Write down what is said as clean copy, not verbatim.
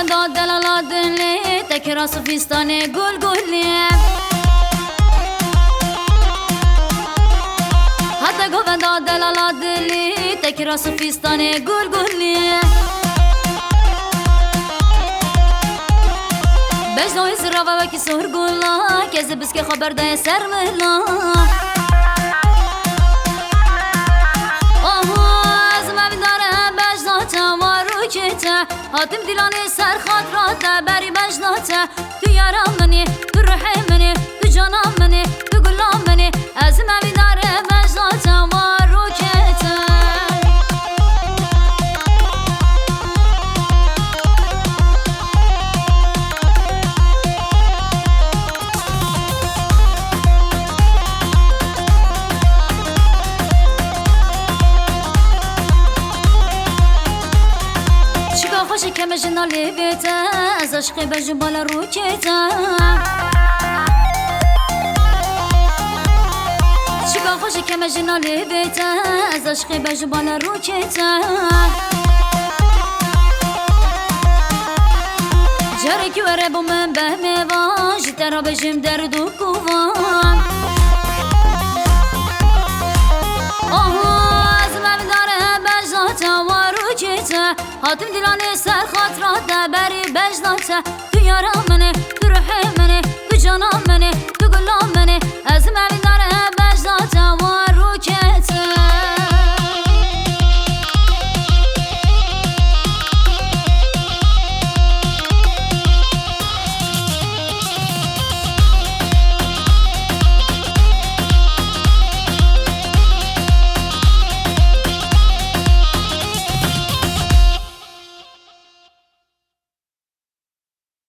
گووندا دلالا دلی تکرا سفیستانه گل گلی حتی گووندا دلالا دلی تکرا سفیستانه گل گلی بجنوی زراوه وکی سهر گلا کسی بس که خبر ده سر ملا هاتم دیلانی سر خاطرات بری بجناته تو یارم منی تو روح منی تو جانم منی تو گلام منی از موی داره بجناته و روکته خوشی که مجنا لیبیته از عشقی بجن بالا روکیته چیکار خوشی که مجنا لیبیته از عشقی بجن بالا روکیته جاری که وره بو من به میوان جیتر ها بجم درد و کوان از من داره بجناته و روکیته هاتم دیلانی سر خاطرات بری بجناته تو یارم منی تو روح منی تو جانم منی تو گلام منی از من داره بجناته و